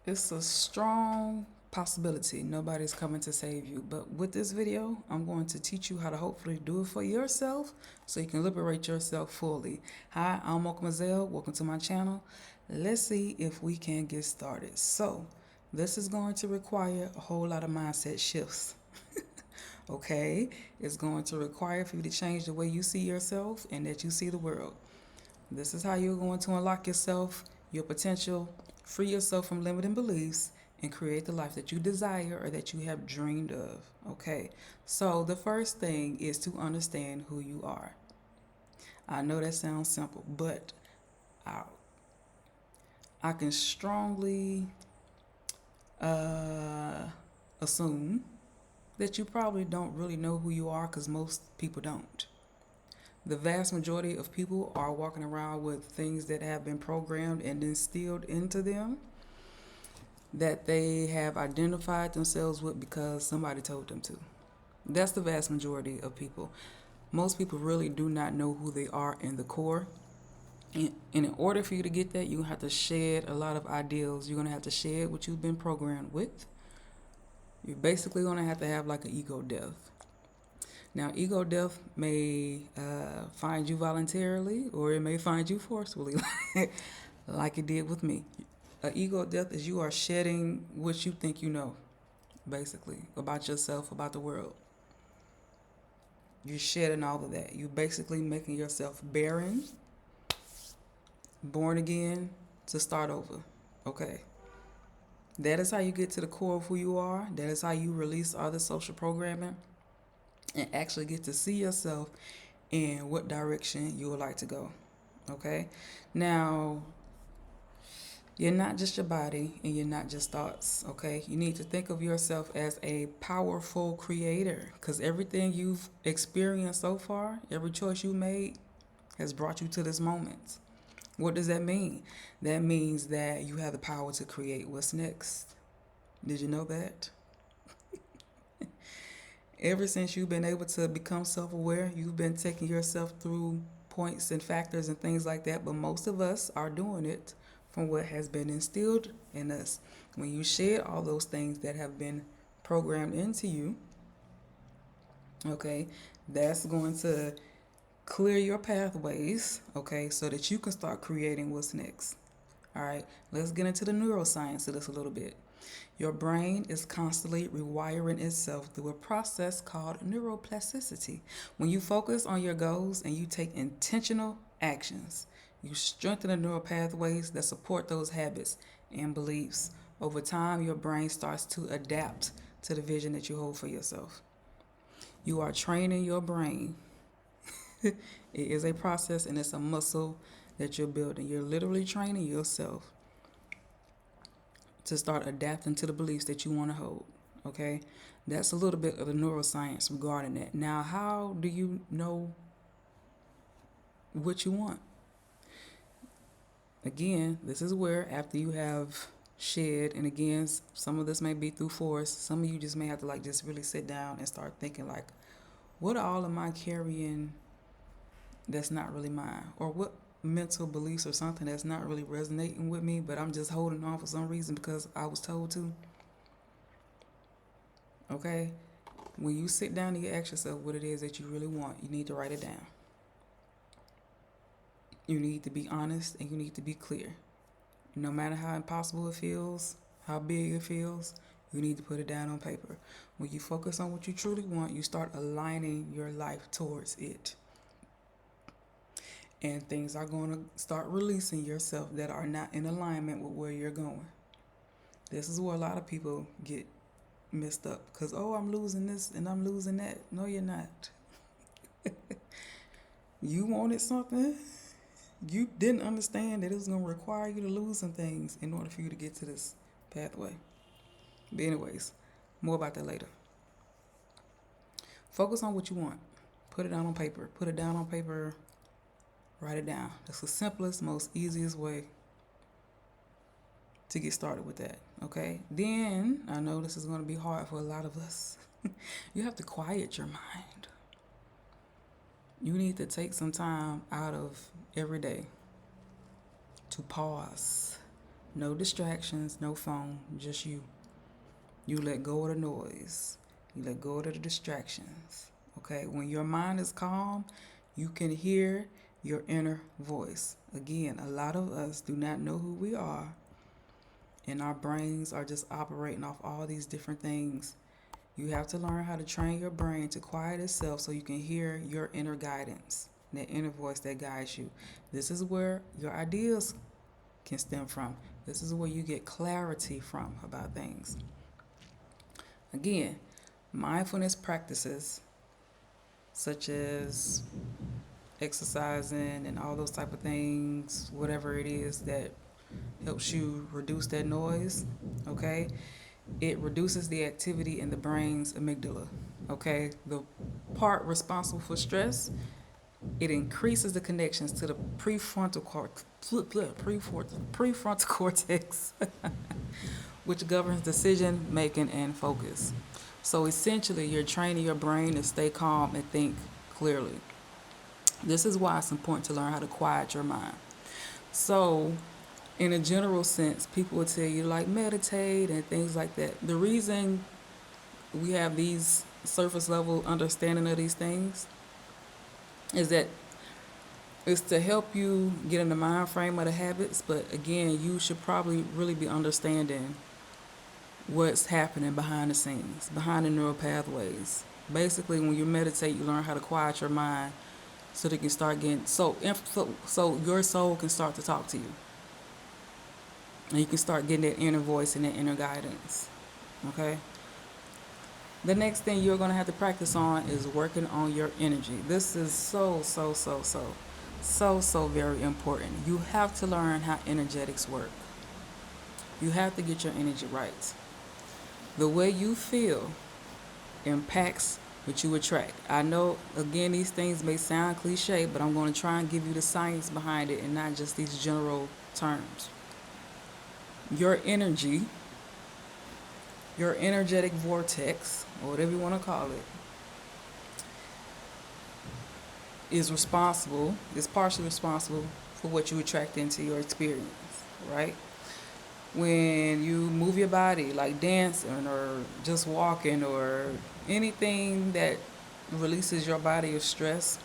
It's a strong possibility nobody's coming to save you. But with this video, I'm going to teach you how to hopefully do it for yourself so you can liberate yourself fully. Hi, I'm Mocha. Welcome to my channel. Let's see if we can get started. So, this is going to require a whole lot of mindset shifts. Okay? It's going to require for you to change the way you see yourself and that you see the world. This is how you're going to unlock yourself, your potential, free yourself from limiting beliefs, and create the life that you desire or that you have dreamed of. Okay, so the first thing is to understand who you are. I know that sounds simple, but I, I can strongly assume that you probably don't really know who you are because most people don't. The vast majority of people are walking around with things that have been programmed and instilled into them that they have identified themselves with because somebody told them to. That's the vast majority of people. Most people really do not know who they are in the core. And in order for you to get that, you have to shed a lot of ideals. You're going to have to shed what you've been programmed with. You're basically going to have like an ego death. Now, ego death may find you voluntarily or it may find you forcefully, like it did with me. Ego death is you are shedding what you think you know, basically, about yourself, about the world. You're shedding all of that. You're basically making yourself barren, born again, to start over. Okay. That is how you get to the core of who you are. That is how you release all the social programming and actually get to see yourself in what direction you would like to go. Okay? Now, you're not just your body and you're not just thoughts, okay? You need to think of yourself as a powerful creator because everything you've experienced so far, every choice you made has brought you to this moment. What does that mean? That means that you have the power to create what's next. Did you know that? Ever since you've been able to become self-aware, you've been taking yourself through points and factors and things like that, but most of us are doing it from what has been instilled in us. When you shed all those things that have been programmed into you, okay, that's going to clear your pathways, okay, so that you can start creating what's next. All right, let's get into the neuroscience of this a little bit. Your brain is constantly rewiring itself through a process called neuroplasticity. When you focus on your goals and you take intentional actions, you strengthen the neural pathways that support those habits and beliefs. Over time, your brain starts to adapt to the vision that you hold for yourself. You are training your brain. It is a process and it's a muscle that you're building. You're literally training yourself to start adapting to the beliefs that you want to hold. Okay? That's a little bit of the neuroscience regarding that. Now, how do you know what you want? Again, this is where after you have shed, and again, some of this may be through force, some of you just may have to like just really sit down and start thinking like, what all am I carrying that's not really mine? Or what mental beliefs or something that's not really resonating with me, but I'm just holding on for some reason because I was told to. Okay? When you sit down and you ask yourself what it is that you really want, you need to write it down. You need to be honest and you need to be clear. No matter how impossible it feels, how big it feels, you need to put it down on paper. When you focus on what you truly want, you start aligning your life towards it. And things are going to start releasing yourself that are not in alignment with where you're going. This is where a lot of people get messed up because, oh, I'm losing this and I'm losing that. No, you're not. You wanted something. You didn't understand that it was going to require you to lose some things in order for you to get to this pathway. But anyways, more about that later. Focus on what you want. Put it down on paper. Put it down on paper. Write it down. That's the simplest, most easiest way to get started with that. Okay? Then, I know this is going to be hard for a lot of us. You have to quiet your mind. You need to take some time out of every day to pause, No distractions, no phone, just you. You let go of the noise. You let go of the distractions. Okay? When your mind is calm, you can hear your inner voice. Again, a lot of us do not know who we are, and our brains are just operating off all these different things. You have to learn how to train your brain to quiet itself so you can hear your inner guidance, that inner voice that guides you. This is where your ideas can stem from. This is where you get clarity from about things. Again, mindfulness practices such as exercising and all those type of things, whatever it is that helps you reduce that noise, okay? It reduces the activity in the brain's amygdala, okay? The part responsible for stress, it increases the connections to the prefrontal cortex, which governs decision making and focus. So essentially, you're training your brain to stay calm and think clearly. This is why it's important to learn how to quiet your mind. So, in a general sense, people will tell you like meditate and things like that. The reason we have these surface level understanding of these things is that it's to help you get in the mind frame of the habits, but again, you should probably really be understanding what's happening behind the scenes, behind the neural pathways. Basically, when you meditate, you learn how to quiet your mind so that you can start getting so your soul can start to talk to you, and you can start getting that inner voice and that inner guidance. Okay. The next thing you're going to have to practice on is working on your energy. This is so very important. You have to learn how energetics work. You have to get your energy right. The way you feel impacts what you attract. I know, again, these things may sound cliche, but I'm going to try and give you the science behind it and not just these general terms. Your energy, your energetic vortex, or whatever you want to call it, is partially responsible for what you attract into your experience, right? When you move your body, like dancing or just walking or anything that releases your body of stress,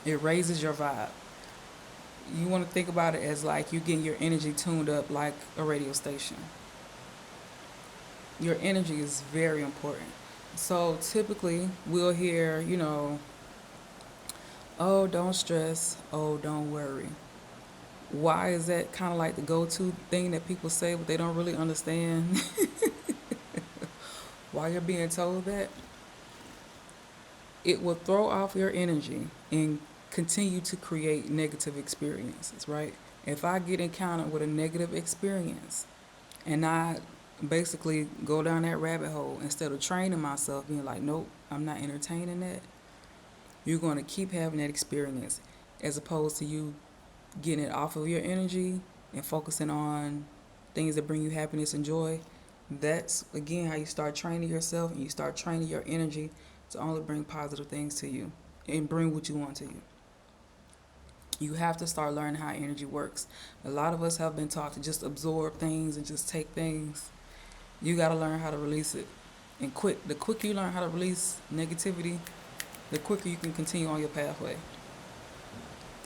it raises your vibe. You want to think about it as like you getting your energy tuned up like a radio station. Your energy is very important. So typically we'll hear, oh, don't stress, oh, don't worry. Why is that kind of like the go-to thing that people say, but they don't really understand why you're being told that? It will throw off your energy and continue to create negative experiences, right? If I get encountered with a negative experience and I basically go down that rabbit hole instead of training myself, being like, nope, I'm not entertaining that, you're going to keep having that experience as opposed to you getting it off of your energy and focusing on things that bring you happiness and joy. That's, again, how you start training yourself, and you start training your energy to only bring positive things to you and bring what you want to you. You have to start learning how energy works. A lot of us have been taught to just absorb things and just take things. You got to learn how to release it. And the quicker you learn how to release negativity, the quicker you can continue on your pathway.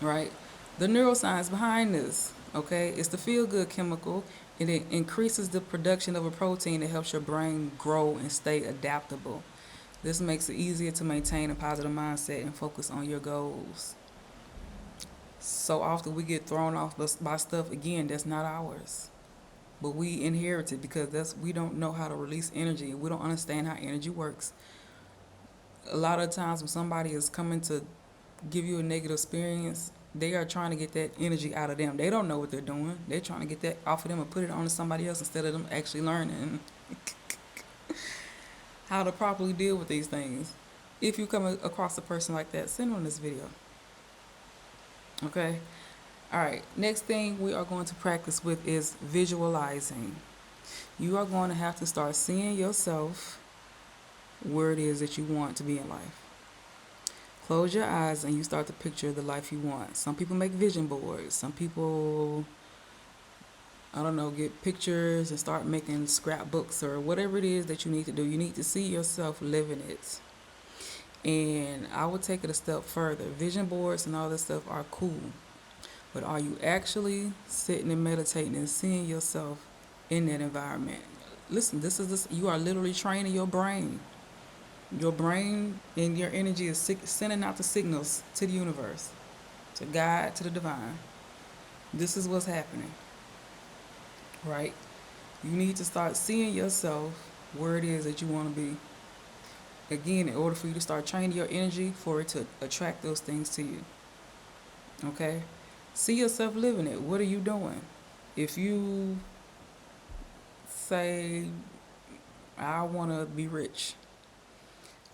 Right? The neuroscience behind this, okay, it's the feel-good chemical, and it increases the production of a protein that helps your brain grow and stay adaptable. This makes it easier to maintain a positive mindset and focus on your goals. So often we get thrown off by stuff, again, that's not ours. But we inherit it because we don't know how to release energy. We don't understand how energy works. A lot of times when somebody is coming to give you a negative experience, they are trying to get that energy out of them. They don't know what they're doing. They're trying to get that off of them and put it on to somebody else instead of them actually learning how to properly deal with these things. If you come across a person like that, send them this video. Okay? All right. Next thing we are going to practice with is visualizing. You are going to have to start seeing yourself where it is that you want to be in life. Close your eyes and you start to picture the life you want. Some people make vision boards. Some people I don't know, get pictures and start making scrapbooks or whatever it is that you need to do. You need to see yourself living it. And I would take it a step further. Vision boards and all this stuff are cool. But are you actually sitting and meditating and seeing yourself in that environment? Listen, this you are literally training your brain. Your brain and your energy is sending out the signals to the universe, to God, to the divine. This is what's happening, right? You need to start seeing yourself where it is that you want to be. Again, in order for you to start training your energy for it to attract those things to you. Okay? See yourself living it. What are you doing? If you say, I want to be rich,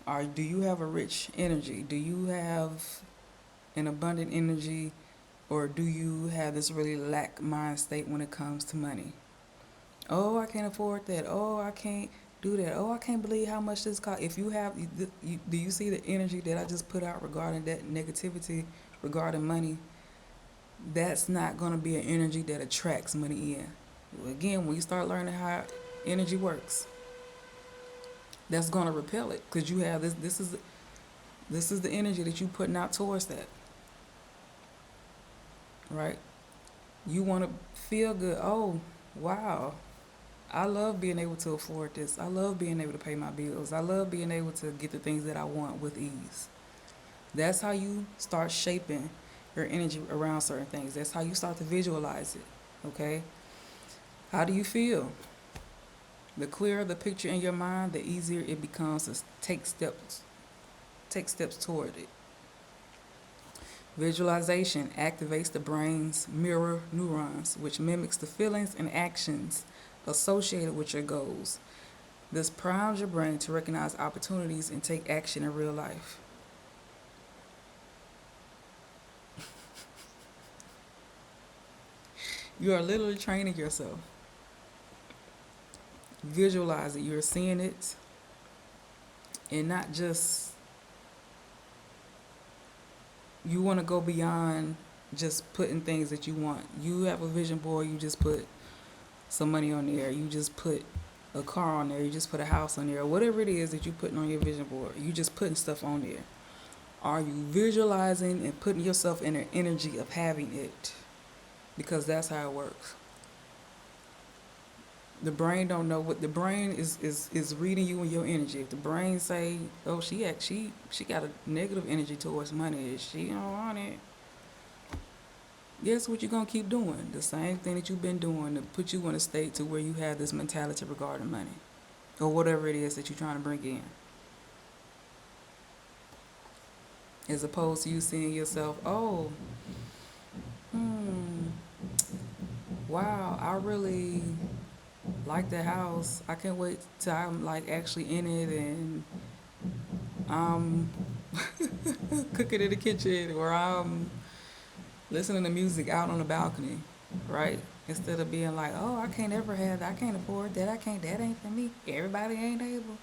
or do you have a rich energy? Do you have an abundant energy, or do you have this really lack mind state when it comes to money? Oh, I can't afford that. Oh, I can't do that. Oh, I can't believe how much this costs. If you have, do you see the energy that I just put out regarding that negativity regarding money? That's not going to be an energy that attracts money in. Again, when you start learning how energy works, that's going to repel it because you have this. This is the energy that you putting out towards that, right? You want to feel good. Oh, wow. I love being able to afford this. I love being able to pay my bills. I love being able to get the things that I want with ease. That's how you start shaping your energy around certain things. That's how you start to visualize it. Okay? How do you feel? The clearer the picture in your mind, the easier it becomes to take steps toward it. Visualization activates the brain's mirror neurons, which mimics the feelings and actions associated with your goals. This primes your brain to recognize opportunities and take action in real life. You are literally training yourself. Visualize it. You're seeing it. And not just, you want to go beyond just putting things that you want. You have a vision board, you just put some money on there. You just put a car on there. You just put a house on there. Or whatever it is that you're putting on your vision board. You just putting stuff on there. Are you visualizing and putting yourself in the energy of having it? Because that's how it works. The brain don't know what the brain is reading you in your energy. If the brain say, oh, she got a negative energy towards money, she don't want it. Guess what you're gonna keep doing? The same thing that you've been doing to put you in a state to where you have this mentality regarding money. Or whatever it is that you're trying to bring in. As opposed to you seeing yourself, oh, wow, I really like the house. I can't wait till I'm like actually in it and I'm cooking in the kitchen or I'm listening to music out on the balcony, right? Instead of being like, oh, I can't ever have that. I can't afford that. That ain't for me. Everybody ain't able.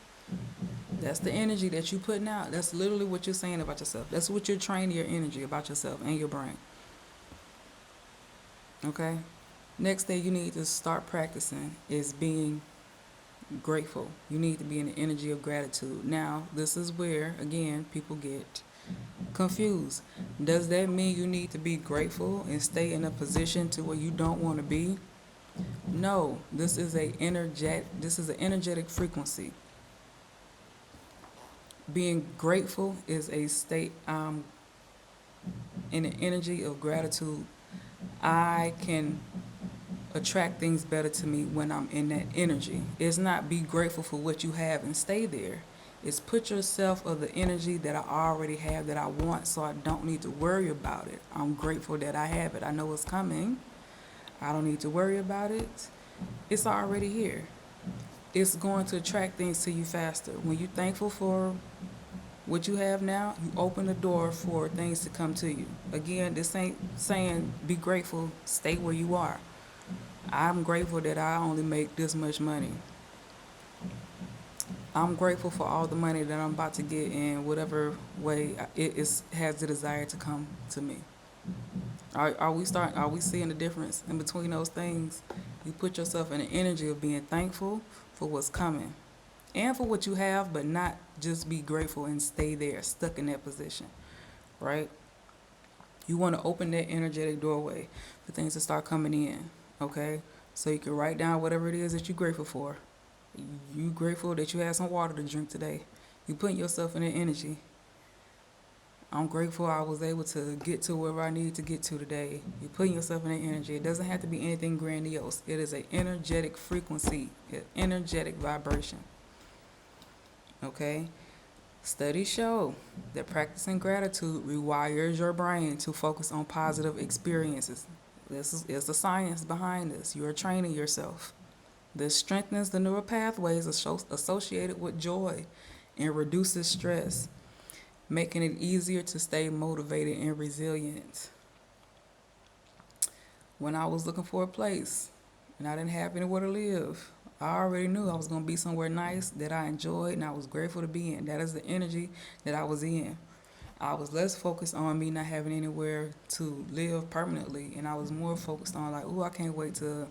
That's the energy that you putting out. That's literally what you're saying about yourself. That's what you're training your energy about yourself and your brain. Okay? Next thing you need to start practicing is being grateful. You need to be in the energy of gratitude. Now, this is where, again, people get confused. Does that mean you need to be grateful and stay in a position to where you don't want to be? No, this is an energetic frequency. Being grateful is a state in the energy of gratitude. I can attract things better to me when I'm in that energy. It's not be grateful for what you have and stay there. It's put yourself of the energy that I already have that I want so I don't need to worry about it. I'm grateful that I have it. I know it's coming. I don't need to worry about it. It's already here. It's going to attract things to you faster. When you're thankful for what you have now, you open the door for things to come to you. Again, this ain't saying be grateful, stay where you are. I'm grateful that I only make this much money. I'm grateful for all the money that I'm about to get in whatever way has the desire to come to me. Are we seeing the difference in between those things? You put yourself in the energy of being thankful for what's coming and for what you have, but not just be grateful and stay there, stuck in that position, right? You want to open that energetic doorway for things to start coming in, okay? So you can write down whatever it is that you're grateful for. You grateful that you had some water to drink today. You putting yourself in that energy. I'm grateful I was able to get to wherever I needed to get to today. You're putting yourself in that energy. It doesn't have to be anything grandiose. It is an energetic frequency, an energetic vibration. Okay? Studies show that practicing gratitude rewires your brain to focus on positive experiences. This is the science behind this. You are training yourself. This strengthens the neural pathways associated with joy and reduces stress, making it easier to stay motivated and resilient. When I was looking for a place and I didn't have anywhere to live, I already knew I was going to be somewhere nice that I enjoyed and I was grateful to be in. That is the energy that I was in. I was less focused on me not having anywhere to live permanently, and I was more focused on like, oh, I can't wait till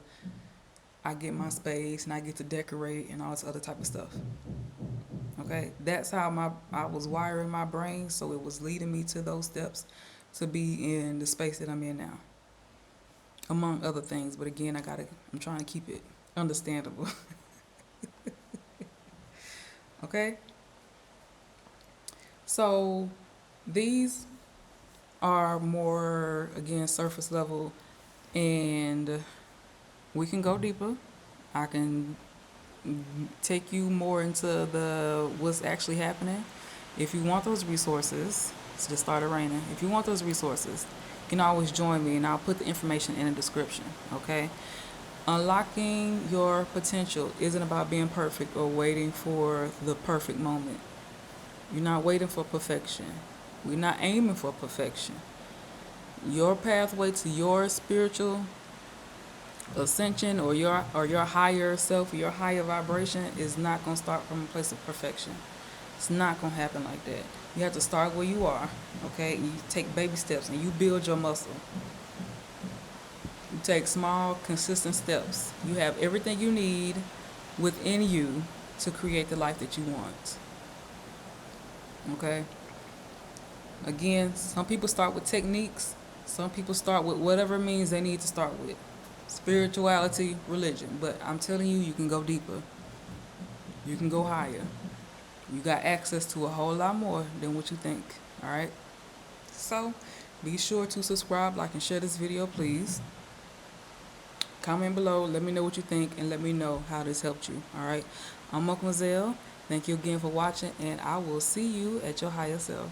I get my space and I get to decorate and all this other type of stuff. Okay, that's how I was wiring my brain, so it was leading me to those steps to be in the space that I'm in now, among other things. But again, I'm trying to keep it understandable. Okay, so these are more, again, surface level, and we can go deeper. I can take you more into the what's actually happening. If you want those resources, it's just started raining. If you want those resources, you can always join me, and I'll put the information in the description. Okay. Unlocking your potential isn't about being perfect or waiting for the perfect moment. You're not waiting for perfection. We're not aiming for perfection. Your pathway to your spiritual ascension or your higher self, your higher vibration is not going to start from a place of perfection. It's not going to happen like that. You have to start where you are, okay? You take baby steps and you build your muscle. You take small, consistent steps. You have everything you need within you to create the life that you want. Okay? Again, some people start with techniques. Some people start with whatever means they need to start with. Spirituality, religion. But I'm telling you, you can go deeper. You can go higher. You got access to a whole lot more than what you think. Alright? So, be sure to subscribe, like, and share this video, please. Comment below, let me know what you think, and let me know how this helped you. Alright? I'm Mademoiselle. Thank you again for watching, and I will see you at your higher self.